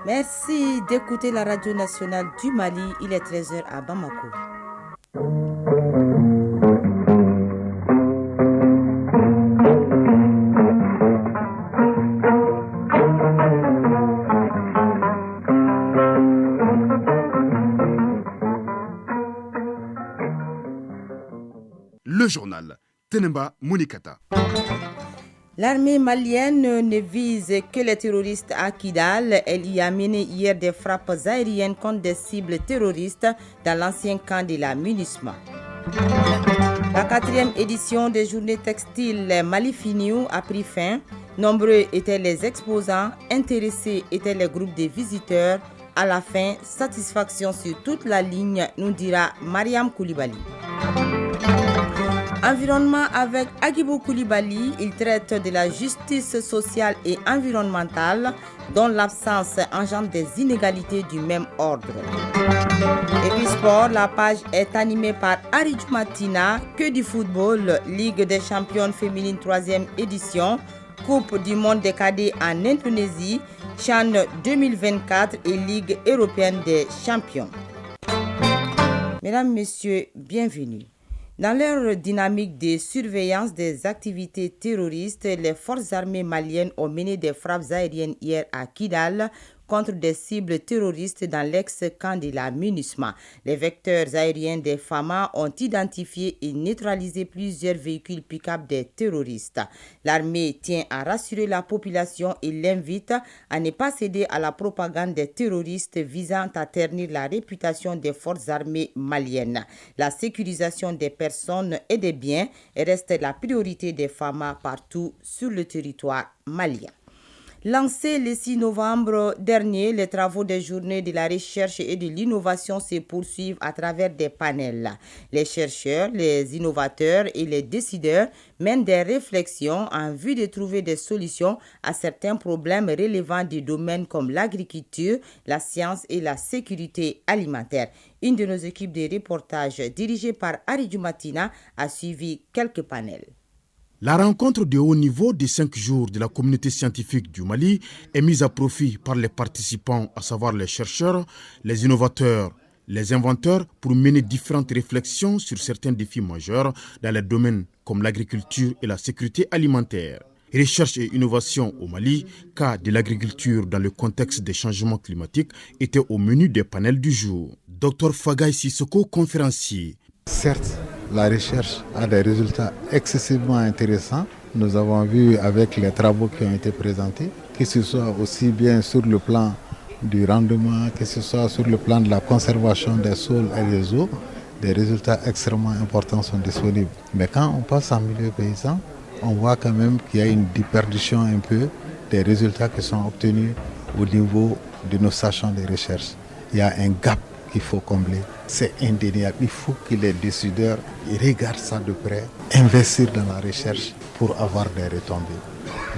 Merci d'écouter la radio nationale du Mali. Il est 13h à Bamako. Le journal Tenemba Munikata. L'armée malienne ne vise que les terroristes à Kidal. Elle y a mené hier des frappes aériennes contre des cibles terroristes dans l'ancien camp de la MINUSMA. La 4e édition des journées textiles Mali Finiou a pris fin. Nombreux étaient les exposants, intéressés étaient les groupes de visiteurs. À la fin, satisfaction sur toute la ligne, nous dira Mariam Koulibaly. Environnement avec Agibou Koulibaly, il traite de la justice sociale et environnementale dont l'absence engendre des inégalités du même ordre. Et puis sport, la page est animée par Aridj Matina, que du football, Ligue des champions féminines 3e édition, Coupe du monde des cadets en Indonésie, CHAN 2024 et Ligue européenne des champions. Mesdames, Messieurs, bienvenue. Dans leur dynamique de surveillance des activités terroristes, les forces armées maliennes ont mené des frappes aériennes hier à Kidal contre des cibles terroristes dans l'ex-camp de la MINUSMA. Les vecteurs aériens des FAMA ont identifié et neutralisé plusieurs véhicules pick-up des terroristes. L'armée tient à rassurer la population et l'invite à ne pas céder à la propagande des terroristes visant à ternir la réputation des forces armées maliennes. La sécurisation des personnes et des biens reste la priorité des FAMA partout sur le territoire malien. Lancés le 6 novembre dernier, les travaux des journées de la recherche et de l'innovation se poursuivent à travers des panels. Les chercheurs, les innovateurs et les décideurs mènent des réflexions en vue de trouver des solutions à certains problèmes relevant des domaines comme l'agriculture, la science et la sécurité alimentaire. Une de nos équipes de reportage dirigée par Aridj Matina a suivi quelques panels. La rencontre de haut niveau des 5 jours de la communauté scientifique du Mali est mise à profit par les participants, à savoir les chercheurs, les innovateurs, les inventeurs, pour mener différentes réflexions sur certains défis majeurs dans les domaines comme l'agriculture et la sécurité alimentaire. Recherche et innovation au Mali, cas de l'agriculture dans le contexte des changements climatiques, était au menu des panels du jour. Dr Fagaï Sissoko, conférencier. Certes, la recherche a des résultats excessivement intéressants. Nous avons vu avec les travaux qui ont été présentés, que ce soit aussi bien sur le plan du rendement, que ce soit sur le plan de la conservation des sols et des eaux, des résultats extrêmement importants sont disponibles. Mais quand on passe en milieu paysan, on voit quand même qu'il y a une déperdition un peu des résultats qui sont obtenus au niveau de nos sachants de recherche. Il y a un gap qu'il faut combler. C'est indéniable. Il faut que les décideurs regardent ça de près, investir dans la recherche pour avoir des retombées.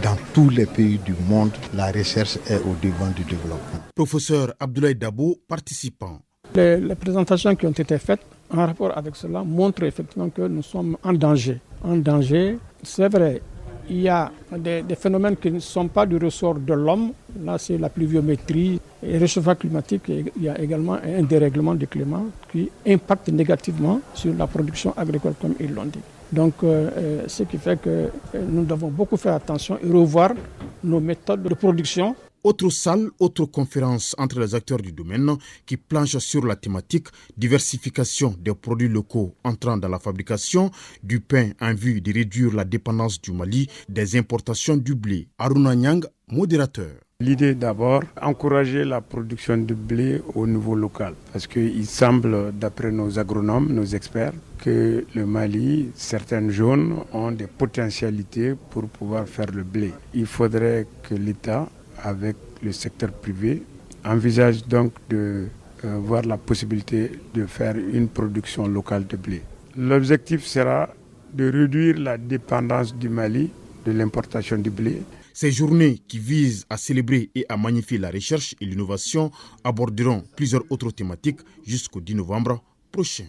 Dans tous les pays du monde, la recherche est au devant du développement. Professeur Abdoulaye Dabo, participant. Les présentations qui ont été faites en rapport avec cela montrent effectivement que nous sommes en danger. En danger, c'est vrai. Il y a des phénomènes qui ne sont pas du ressort de l'homme. Là, c'est la pluviométrie et le réchauffement climatique. Il y a également un dérèglement du climat qui impacte négativement sur la production agricole, comme ils l'ont dit. Donc, ce qui fait que nous devons beaucoup faire attention et revoir nos méthodes de production. Autre salle, autre conférence entre les acteurs du domaine qui planchent sur la thématique diversification des produits locaux entrant dans la fabrication du pain en vue de réduire la dépendance du Mali des importations du blé. Aruna Nyang, modérateur. L'idée d'abord, encourager la production de blé au niveau local. Parce qu'il semble, d'après nos agronomes, nos experts, que le Mali, certaines zones ont des potentialités pour pouvoir faire le blé. Il faudrait que l'État, avec le secteur privé, envisage donc de voir la possibilité de faire une production locale de blé. L'objectif sera de réduire la dépendance du Mali de l'importation du blé. Ces journées qui visent à célébrer et à magnifier la recherche et l'innovation aborderont plusieurs autres thématiques jusqu'au 10 novembre prochain.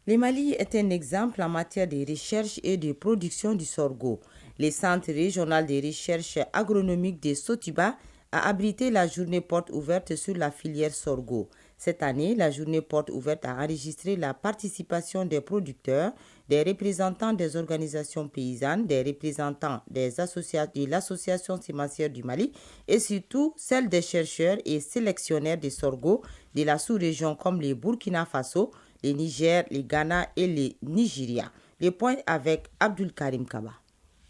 Le Mali est un exemple en matière de recherche et de production du sorgho. Le Centre régional de recherche agronomique de Sotiba a abrité la journée porte ouverte sur la filière sorgho. Cette année, la journée porte ouverte a enregistré la participation des producteurs, des représentants des organisations paysannes, des représentants de l'association sémencière du Mali et surtout celle des chercheurs et sélectionnaires de sorgho de la sous-région comme les Burkina Faso, les Niger, les Ghana et les Nigeria. Les points avec Abdul Karim Kaba.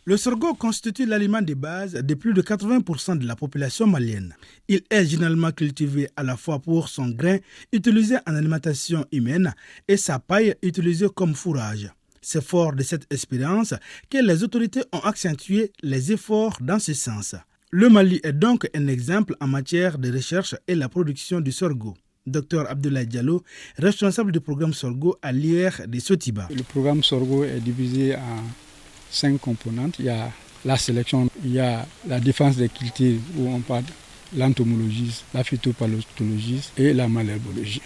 Le sorgho constitue l'aliment de base de plus de 80% de la population malienne. Il est généralement cultivé à la fois pour son grain utilisé en alimentation humaine et sa paille utilisée comme fourrage. C'est fort de cette expérience que les autorités ont accentué les efforts dans ce sens. Le Mali est donc un exemple en matière de recherche et la production du sorgho. Dr Abdoulaye Diallo, responsable du programme sorgho à l'IR de Sotiba. Le programme sorgho est divisé en 5 composantes. Il y a la sélection, il y a la défense des cultures où on parle de l'entomologie, la phytopaléontologie et la malherbologie.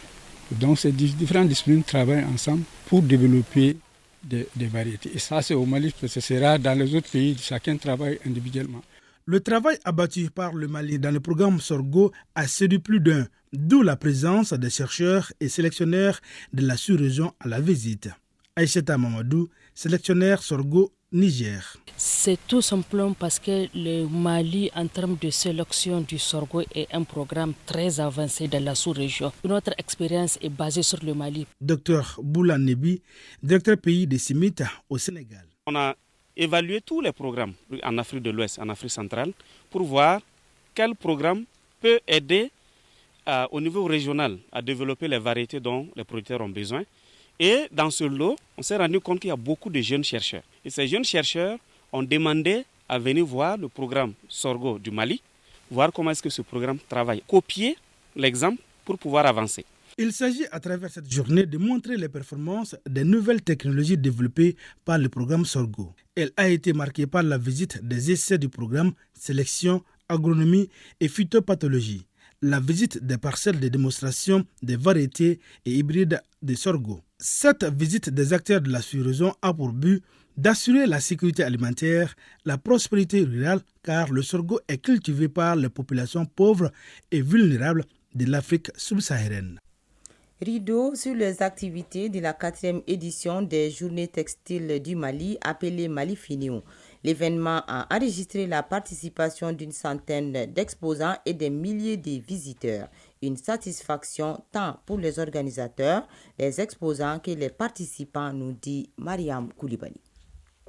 Donc ces différentes disciplines travaillent ensemble pour développer des variétés. Et ça c'est au Mali, parce que c'est rare dans les autres pays, chacun travaille individuellement. Le travail abattu par le Mali dans le programme sorgho a séduit plus d'un, d'où la présence des chercheurs et sélectionneurs de la sous-région à la visite. Aïcheta Mamadou, sélectionnaire sorgho Niger. C'est tout simplement parce que le Mali, en termes de sélection du sorgho, est un programme très avancé dans la sous-région. Notre expérience est basée sur le Mali. Docteur Boula Nebi, directeur pays des CIMIT au Sénégal. On a évalué tous les programmes en Afrique de l'Ouest, en Afrique centrale, pour voir quel programme peut aider au niveau régional à développer les variétés dont les producteurs ont besoin. Et dans ce lot, on s'est rendu compte qu'il y a beaucoup de jeunes chercheurs. Et ces jeunes chercheurs ont demandé à venir voir le programme sorgho du Mali, voir comment est-ce que ce programme travaille, copier l'exemple pour pouvoir avancer. Il s'agit à travers cette journée de montrer les performances des nouvelles technologies développées par le programme sorgho. Elle a été marquée par la visite des essais du programme sélection, agronomie et phytopathologie, la visite des parcelles de démonstration des variétés et hybrides de sorgho. Cette visite des acteurs de la sous-région a pour but d'assurer la sécurité alimentaire, la prospérité rurale, car le sorgho est cultivé par les populations pauvres et vulnérables de l'Afrique subsaharienne. Rideau sur les activités de la 4e édition des Journées textiles du Mali, appelée Mali Finion. L'événement a enregistré la participation d'une centaine d'exposants et des milliers de visiteurs. Une satisfaction tant pour les organisateurs, les exposants que les participants, nous dit Mariam Koulibaly.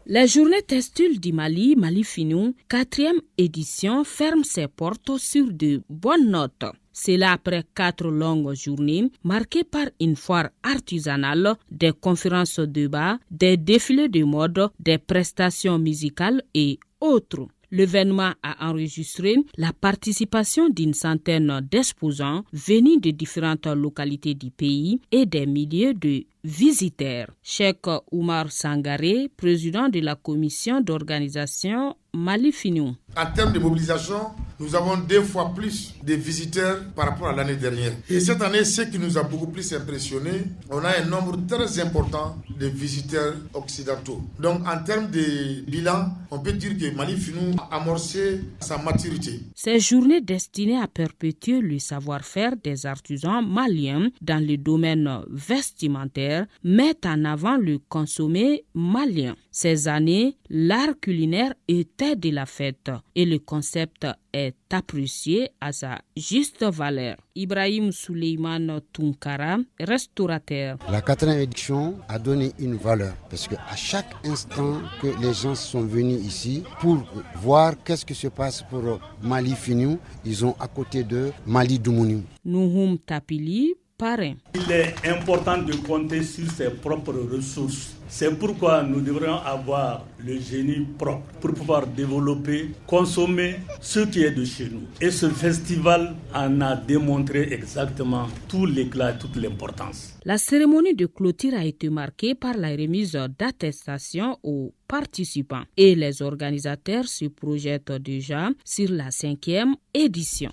La journée textile du Mali, Mali Finion, 4e édition, ferme ses portes sur de bonnes notes. C'est là après 4 longues journées marquées par une foire artisanale, des conférences de débat, des défilés de mode, des prestations musicales et autres. L'événement a enregistré la participation d'une centaine d'exposants venus de différentes localités du pays et des milliers de visiteurs. Cheikh Oumar Sangaré, président de la commission d'organisation Mali Finion. En termes de mobilisation, nous avons 2 fois plus de visiteurs par rapport à l'année dernière. Et cette année, ce qui nous a beaucoup plus impressionné, on a un nombre très important de visiteurs occidentaux. Donc en termes de bilan, on peut dire que Mali Finion a amorcé sa maturité. Ces journées destinées à perpétuer le savoir-faire des artisans maliens dans le domaine vestimentaire mettent en avant le consommé malien. Ces années, l'art culinaire était de la fête et le concept est apprécié à sa juste valeur. Ibrahim Souleymane Tunkara, restaurateur. La 4e édition a donné une valeur parce qu'à chaque instant que les gens sont venus ici pour voir qu'est-ce qui se passe pour Mali Finion, ils ont à côté de Mali Doumouniou. Nouhoum Tapili, parrain. Il est important de compter sur ses propres ressources. C'est pourquoi nous devrions avoir le génie propre pour pouvoir développer, consommer ce qui est de chez nous. Et ce festival en a démontré exactement tout l'éclat et toute l'importance. La cérémonie de clôture a été marquée par la remise d'attestations aux participants et les organisateurs se projettent déjà sur la 5e édition.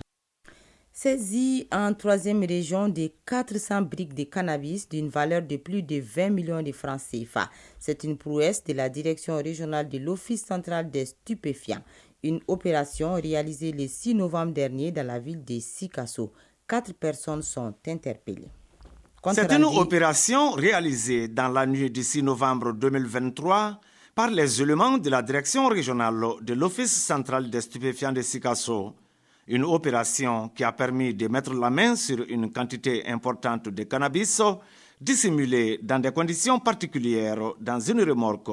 Saisie en 3e région de 400 briques de cannabis d'une valeur de plus de 20 millions de francs CFA. C'est une prouesse de la direction régionale de l'Office central des stupéfiants. Une opération réalisée le 6 novembre dernier dans la ville de Sikasso. 4 personnes sont interpellées. C'est une opération réalisée dans la nuit du 6 novembre 2023 par les éléments de la direction régionale de l'Office central des stupéfiants de Sikasso. Une opération qui a permis de mettre la main sur une quantité importante de cannabis dissimulée dans des conditions particulières dans une remorque.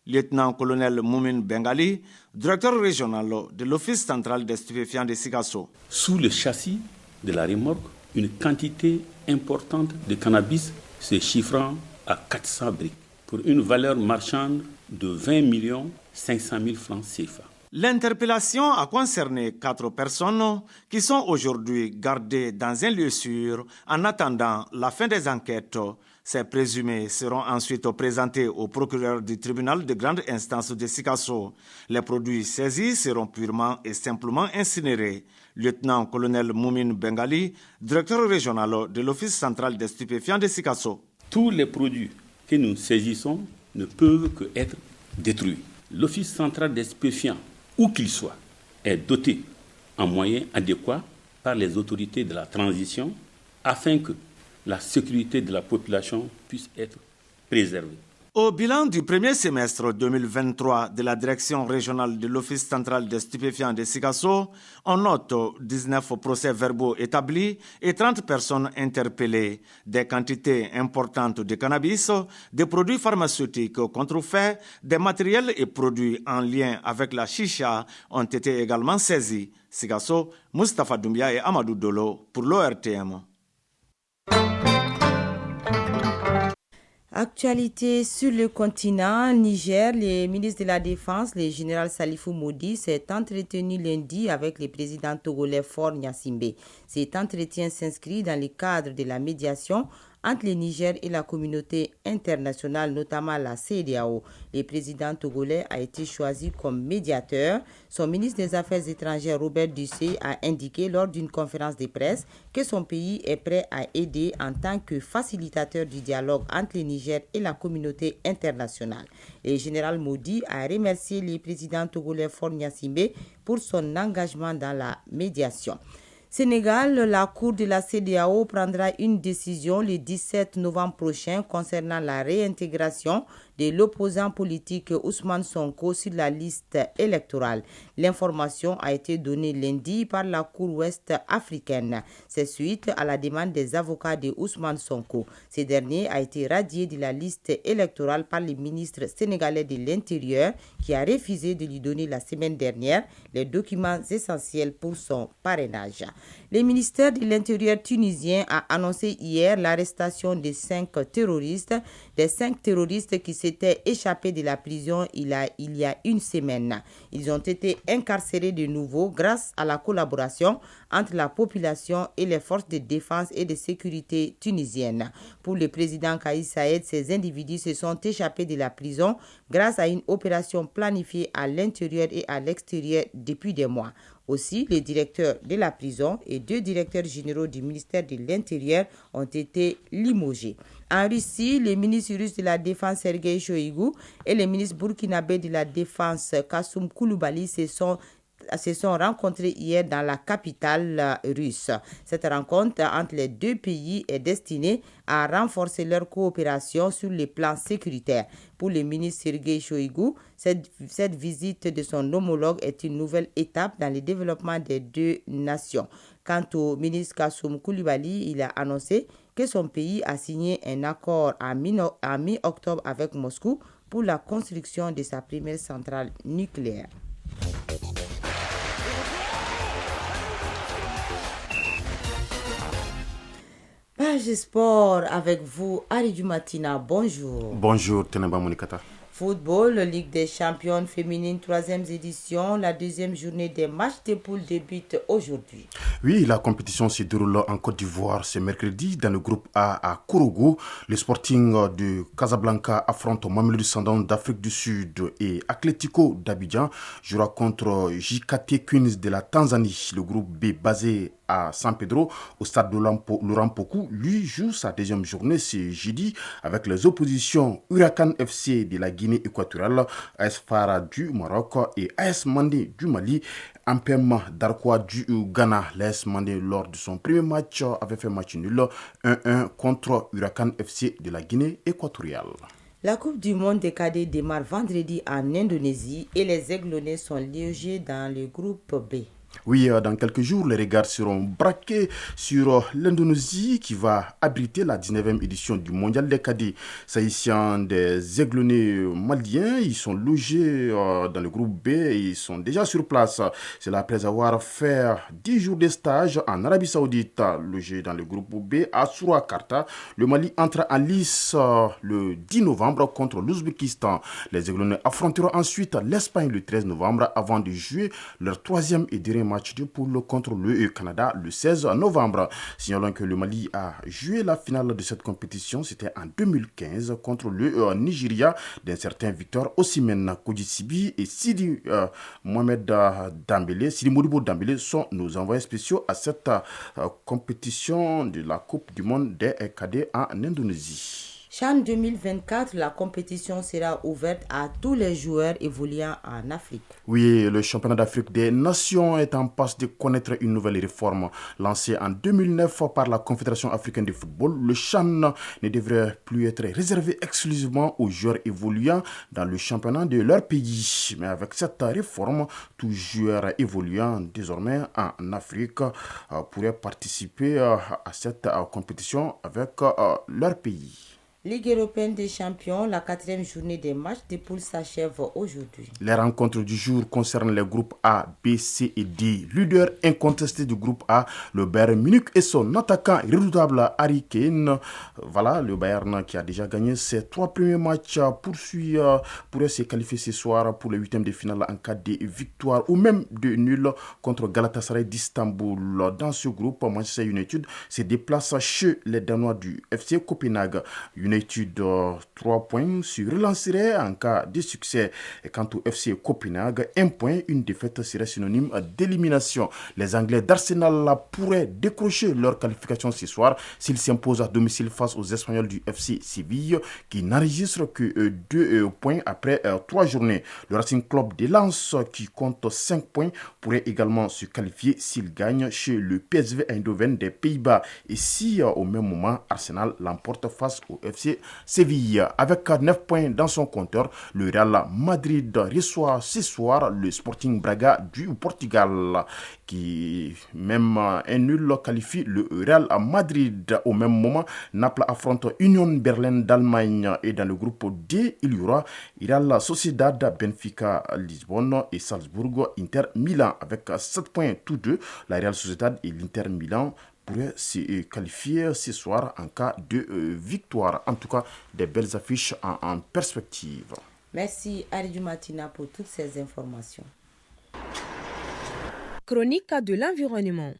Lieutenant-colonel Moumin Bengali, directeur régional de l'Office central des stupéfiants de Sikasso. Sous le châssis de la remorque, une quantité importante de cannabis se chiffrant à 400 briques pour une valeur marchande de 20 500 000 francs CFA. L'interpellation a concerné 4 personnes qui sont aujourd'hui gardées dans un lieu sûr en attendant la fin des enquêtes. Ces présumés seront ensuite présentés au procureur du tribunal de grande instance de Sikasso. Les produits saisis seront purement et simplement incinérés. Lieutenant-colonel Moumin Bengali, directeur régional de l'Office central des stupéfiants de Sikasso. Tous les produits que nous saisissons ne peuvent qu'être détruits. L'Office central des stupéfiants, où qu'il soit, est doté en moyens adéquats par les autorités de la transition afin que la sécurité de la population puisse être préservée. Au bilan du premier semestre 2023 de la direction régionale de l'Office central des stupéfiants de Sikasso, on note 19 procès-verbaux établis et 30 personnes interpellées. Des quantités importantes de cannabis, des produits pharmaceutiques contrefaits, des matériels et produits en lien avec la chicha ont été également saisis. Sikasso, Moustapha Doumbia et Amadou Dolo pour l'ORTM. Actualité sur le continent Niger, le ministre de la Défense, le général Salifou Moudi, s'est entretenu lundi avec le président togolais Faure Gnassingbé. Cet entretien s'inscrit dans le cadre de la médiation entre le Niger et la communauté internationale, notamment la CEDEAO. Le président togolais a été choisi comme médiateur. Son ministre des Affaires étrangères, Robert Dussé, a indiqué lors d'une conférence de presse que son pays est prêt à aider en tant que facilitateur du dialogue entre le Niger et la communauté internationale. Le général Moudi a remercié le président togolais Faure Gnassingbé pour son engagement dans la médiation. Sénégal, la Cour de la CEDEAO prendra une décision le 17 novembre prochain concernant la réintégration de l'opposant politique Ousmane Sonko sur la liste électorale. L'information a été donnée lundi par la Cour ouest africaine. C'est suite à la demande des avocats de Ousmane Sonko. Ce dernier a été radié de la liste électorale par le ministre sénégalais de l'Intérieur qui a refusé de lui donner la semaine dernière les documents essentiels pour son parrainage. Le ministère de l'Intérieur tunisien a annoncé hier l'arrestation de 5 terroristes, qui s'étaient échappés de la prison il y a une semaine. Ils ont été incarcérés de nouveau grâce à la collaboration entre la population et les forces de défense et de sécurité tunisiennes. Pour le président Kais Saied, ces individus se sont échappés de la prison grâce à une opération planifiée à l'intérieur et à l'extérieur depuis des mois. Aussi, le directeur de la prison et 2 directeurs généraux du ministère de l'Intérieur ont été limogés. En Russie, le ministre russe de la Défense Sergei Shoigu et le ministre burkinabé de la Défense Kassoum Koulibaly se sont rencontrés hier dans la capitale russe. Cette rencontre entre les 2 pays est destinée à renforcer leur coopération sur le plan sécuritaire. Pour le ministre Sergei Shoigu, cette visite de son homologue est une nouvelle étape dans le développement des 2 nations. Quant au ministre Kassoum Koulibaly, il a annoncé que son pays a signé un accord à mi-octobre avec Moscou pour la construction de sa première centrale nucléaire. Page sport avec vous, Aridou Matina. Bonjour. Bonjour, Teneba Monikata. Football, Ligue des champions féminines, 3e édition. La deuxième journée des matchs de poules débute aujourd'hui. Oui, la compétition se déroule en Côte d'Ivoire ce mercredi dans le groupe A à Kourougou. Le Sporting de Casablanca affronte Mamelodi Sundowns d'Afrique du Sud et Atlético d'Abidjan jouera contre JKT Queens de la Tanzanie. Le groupe B basé à San Pedro au stade de Laurent Pokou, lui joue sa deuxième journée ce jeudi avec les oppositions Huracan FC de la Guinée équatoriale, AS Fara du Maroc et AS Mandé du Mali. Ampem Darkwa du Ghana, l'AS Mandé lors de son premier match avait fait match nul 1-1 contre Huracan FC de la Guinée équatoriale. La Coupe du Monde des cadets démarre vendredi en Indonésie et les Aiglonnais sont logés dans le groupe B. Oui, dans quelques jours, les regards seront braqués sur l'Indonésie qui va abriter la 19e édition du Mondial des cadets. S'agissant des Aiglonnais maliens, ils sont logés dans le groupe B et ils sont déjà sur place. C'est là après avoir fait 10 jours de stage en Arabie Saoudite, logés dans le groupe B à Surakarta. Le Mali entre en lice le 10 novembre contre l'Ouzbékistan. Les Aiglonnais affronteront ensuite l'Espagne le 13 novembre avant de jouer leur troisième et dernier match de poule contre le Canada le 16 novembre. Signalons que le Mali a joué la finale de cette compétition, c'était en 2015 contre le Nigeria d'un certain Victor Osimhen Kodjisibi et Sidi Modibo Dambélé sont nos envoyés spéciaux à cette compétition de la Coupe du Monde des cadets en Indonésie. CHAN 2024, la compétition sera ouverte à tous les joueurs évoluant en Afrique. Oui, le championnat d'Afrique des Nations est en passe de connaître une nouvelle réforme. Lancée en 2009 par la Confédération africaine de football, le CHAN ne devrait plus être réservé exclusivement aux joueurs évoluant dans le championnat de leur pays. Mais avec cette réforme, tout joueur évoluant désormais en Afrique pourrait participer à cette compétition avec leur pays. Ligue européenne des champions, la 4e journée des matchs de poules s'achève aujourd'hui. Les rencontres du jour concernent les groupes A, B, C et D. Leader incontesté du groupe A, le Bayern Munich et son attaquant redoutable Harry Kane. Voilà, le Bayern qui a déjà gagné ses 3 premiers matchs pourrait se qualifier ce soir pour le 8e de finale en cas de victoire ou même de nul contre Galatasaray d'Istanbul. Dans ce groupe, Manchester United se déplace chez les Danois du FC Copenhague. United 3 points se relancerait en cas de succès. Et quant au FC Copenhague, 1 point, une défaite serait synonyme d'élimination. Les Anglais d'Arsenal pourraient décrocher leur qualification ce soir s'ils s'imposent à domicile face aux Espagnols du FC Séville qui n'enregistrent que 2 points après 3 journées. Le Racing Club de Lens qui compte 5 points pourrait également se qualifier s'il gagne chez le PSV Eindhoven des Pays-Bas et si au même moment Arsenal l'emporte face au FC Séville. Avec 9 points dans son compteur, le Real Madrid reçoit ce soir le Sporting Braga du Portugal qui, même un nul, qualifie le Real Madrid. Au même moment, Naples affronte Union Berlin d'Allemagne et dans le groupe D, il y aura Real Sociedad, Benfica, Lisbonne et Salzbourg, Inter Milan. Avec 7 points tous deux, la Real Sociedad et l'Inter Milan pourrait se qualifier ce soir en cas de victoire. En tout cas, des belles affiches en perspective. Merci Aridou Matina pour toutes ces informations. Chronique de l'environnement.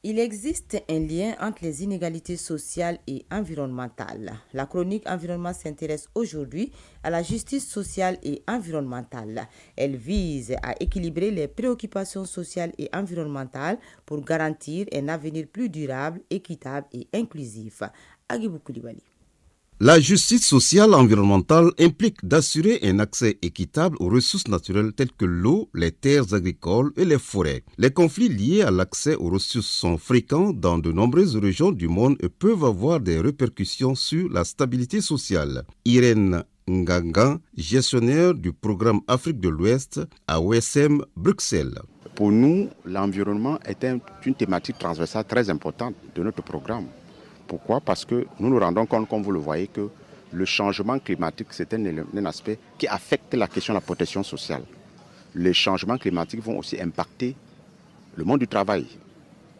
Il existe un lien entre les inégalités sociales et environnementales. La chronique environnement s'intéresse aujourd'hui à la justice sociale et environnementale. Elle vise à équilibrer les préoccupations sociales et environnementales pour garantir un avenir plus durable, équitable et inclusif. Agibou Koulibaly. La justice sociale environnementale implique d'assurer un accès équitable aux ressources naturelles telles que l'eau, les terres agricoles et les forêts. Les conflits liés à l'accès aux ressources sont fréquents dans de nombreuses régions du monde et peuvent avoir des répercussions sur la stabilité sociale. Irène Nganga, gestionnaire du programme Afrique de l'Ouest à OSM Bruxelles. Pour nous, l'environnement est une thématique transversale très importante de notre programme. Pourquoi ? Parce que nous nous rendons compte, comme vous le voyez, que le changement climatique, c'est un aspect qui affecte la question de la protection sociale. Les changements climatiques vont aussi impacter le monde du travail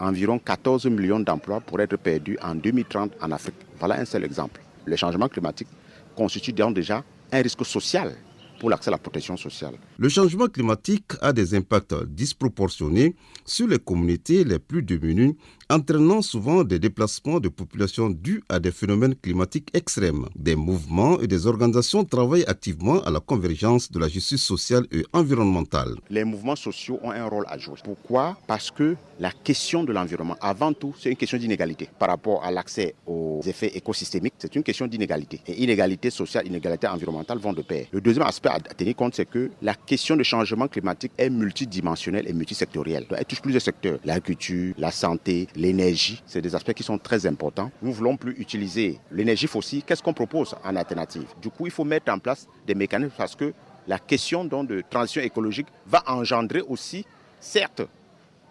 environ 14 millions d'emplois pourraient être perdus en 2030 en Afrique. Voilà un seul exemple. Le changement climatique constitue donc déjà un risque social pour l'accès à la protection sociale. Le changement climatique a des impacts disproportionnés sur les communautés les plus démunies, entraînant souvent des déplacements de populations dus à des phénomènes climatiques extrêmes. Des mouvements et des organisations travaillent activement à la convergence de la justice sociale et environnementale. Les mouvements sociaux ont un rôle à jouer. Pourquoi ? Parce que la question de l'environnement, avant tout, c'est une question d'inégalité. Par rapport à l'accès aux effets écosystémiques, c'est une question d'inégalité. Et inégalité sociale, inégalité environnementale vont de pair. Le deuxième aspect à tenir compte, c'est que la question du changement climatique est multidimensionnelle et multisectorielle. Elle touche plusieurs secteurs. L'agriculture, la santé, l'énergie, c'est des aspects qui sont très importants. Nous ne voulons plus utiliser l'énergie fossile. Qu'est-ce qu'on propose en alternative ? Du coup, il faut mettre en place des mécanismes parce que la question donc, de transition écologique va engendrer aussi, certes,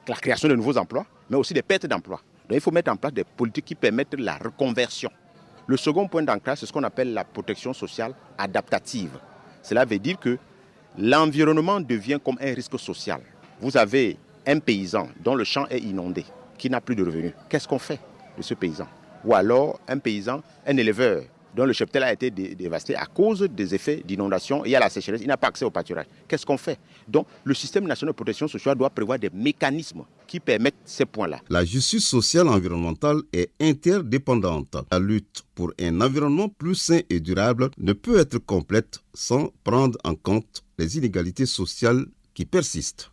la création de nouveaux emplois, mais aussi des pertes d'emplois. Donc il faut mettre en place des politiques qui permettent la reconversion. Le second point d'ancrage, c'est ce qu'on appelle la protection sociale adaptative. Cela veut dire que l'environnement devient comme un risque social. Vous avez un paysan dont le champ est inondé, qui n'a plus de revenus. Qu'est-ce qu'on fait de ce paysan ? Ou alors un paysan, un éleveur dont le cheptel a été dévasté à cause des effets d'inondation et à la sécheresse, il n'a pas accès au pâturage. Qu'est-ce qu'on fait ? Donc le système national de protection sociale doit prévoir des mécanismes qui permettent ces points-là. La justice sociale environnementale est interdépendante. La lutte pour un environnement plus sain et durable ne peut être complète sans prendre en compte les inégalités sociales qui persistent.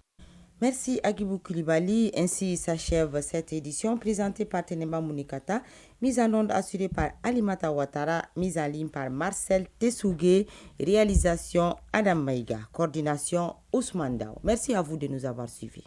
Merci Agibou Koulibaly. Ainsi s'achève cette édition présentée par Tenemba Mounikata, mise en onde assurée par Alimata Ouattara, mise en ligne par Marcel Tessougué, réalisation Adam Maïga, coordination Ousmane Dao. Merci à vous de nous avoir suivis.